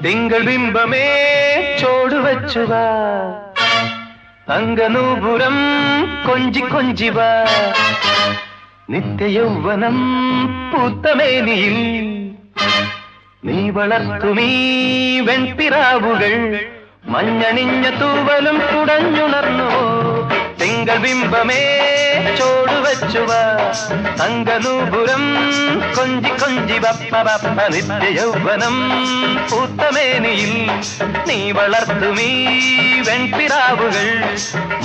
തിങ്കൾ ബിംബമേ ചോടുവച്ചുവ തങ്കനൂപുരം കൊഞ്ചി കൊഞ്ചിവ നിത്യയൗവനം പൂത്തമേനിയിൽ നീ വളർത്തുമീ വെൺപിറാവുകൾ മഞ്ഞണിഞ്ഞ തൂവലും കുടഞ്ഞുണർന്നുവോ തിങ്കൾ ബിംബമേ ചോടുവച്ചുവ തങ്കനൂപുരം കൊഞ്ചി കൊഞ്ചി ബപ്പ ബപ്പ നിത്യയൗവനം പൂത്തമേനിയിൽ നീ വളർത്തുമീ വെൺപിറാവുകൾ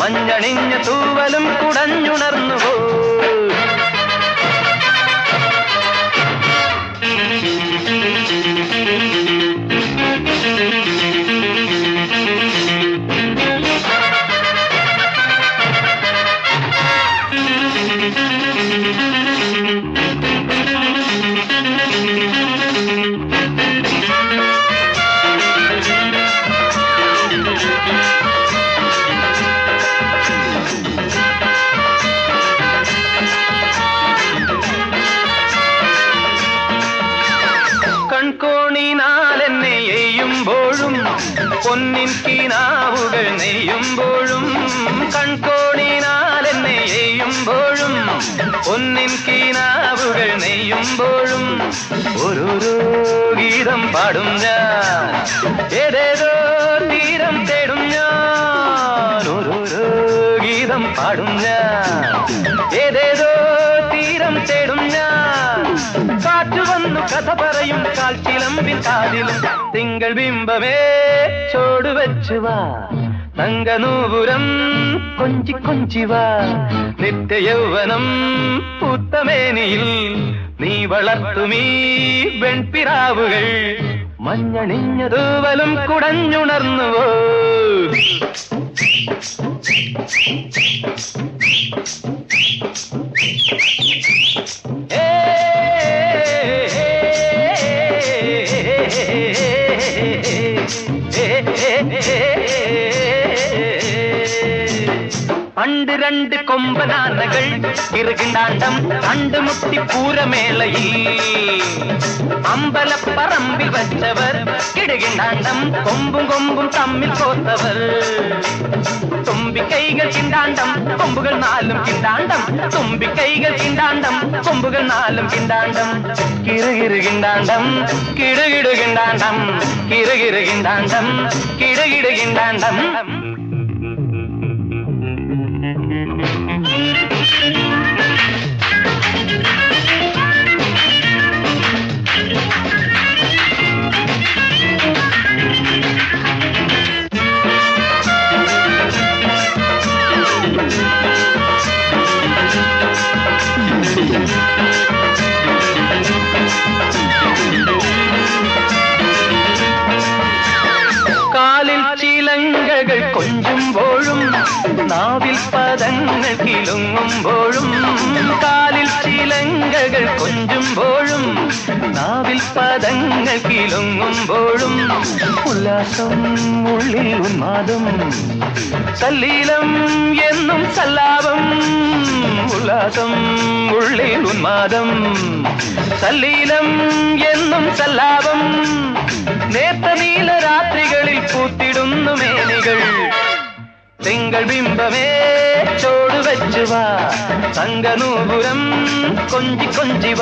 മഞ്ഞണിഞ്ഞ തൂവലും കുടഞ്ഞുണർന്നുവോ കൺകോണിനാലെന്നെ എയ്യുമ്പോഴും പൊന്നിൻ കിനാവുകൾ നെയ്യുമ്പോഴും കൺകോണിനാലെന്നെ എയ്യുമ്പോഴും പൊന്നിൻ കിനാവുകൾ നെയ്യുമ്പോഴും ഓരോരോ ഗീതം പാടും ഞാൻ ഏതേതോ തീരം തേടും ഞാൻ ഓരോരോ ഗീതം പാടും ഞാൻ ഏതേതോ തീരം തേടും ഞാൻ കാറ്റു വന്നു കഥ പറയും കാൽച്ചിലമ്പിൻ കാതിലും തിങ്കൾ ബിംബമേ ചോടുവച്ചുവ തങ്കനൂപുരം കൊഞ്ചി കൊഞ്ചിവ നിത്യയൗവനം പൂത്തമേനിയിൽ നീ വളർത്തുമീ വെൺപിറാവുകൾ മഞ്ഞണിഞ്ഞ തൂവലും കുടഞ്ഞുണർന്നുവോ പണ്ട് രണ്ട് കൊമ്പനാനകൾ ഇറുകിണ്ടാണ്ടം കണ്ടുമുട്ടി പൂരമേളയിൽ അമ്പലപ്പറമ്പിൽ വച്ചവർ കിടുകിണ്ടാണ്ടം കൊമ്പും കൊമ്പും തമ്മിൽ കോത്തവർ തുമ്പിക്കൈകൾ കിണ്ടാണ്ടം കൊമ്പുകൾ നാലും കിണ്ടാണ്ടം തുമ്പിക്കൈകൾ കിണ്ടാണ്ടം കൊമ്പുകൾ നാലും കിണ്ടാണ്ടം കിറുകിറുകിണ്ടാണ്ടം കിടുകിടുകിണ്ടാണ്ടം കിറുകിറുകിണ്ടാണ്ടം കിടുകിടുകിണ്ടാണ്ടം കാലിൽ ചിലങ്കകൾ കൊഞ്ചുമ്പോഴും നാവിൽ പദങ്ങൾ കിലുങ്ങുമ്പോഴും കാലിൽ ചിലങ്കകൾ കൊഞ്ചുമ്പോഴും നാവിൽ പദങ്ങൾ കിലുങ്ങുമ്പോഴും ഉല്ലാസം ഉള്ളിൽ ഉന്മാദം സല്ലീലം എന്നും സല്ലാപം ഉല്ലാസം ഉള്ളിൽ ഉന്മാദം സല്ലീലം എന്നും സല്ലാപം നേത്ത നീല രാത്രികളിൽ പൂത്തിടുന്നു മേനികൾ തിങ്കൾ ബിംബമേ ചോടുവച്ചുവ തങ്കനൂപുരം കൊഞ്ചി കൊഞ്ചിവ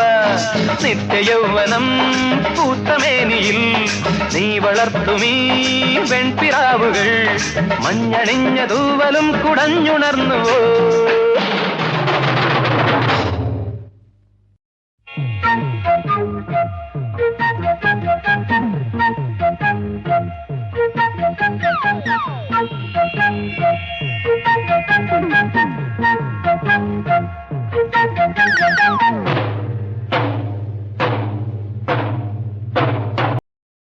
നിത്യയൗവനം പൂത്തമേനിയിൽ നീ വളർത്തുമീ വെൺപിറാവുകൾ മഞ്ഞണിഞ്ഞ തൂവലും കുടഞ്ഞുണർന്നുവോ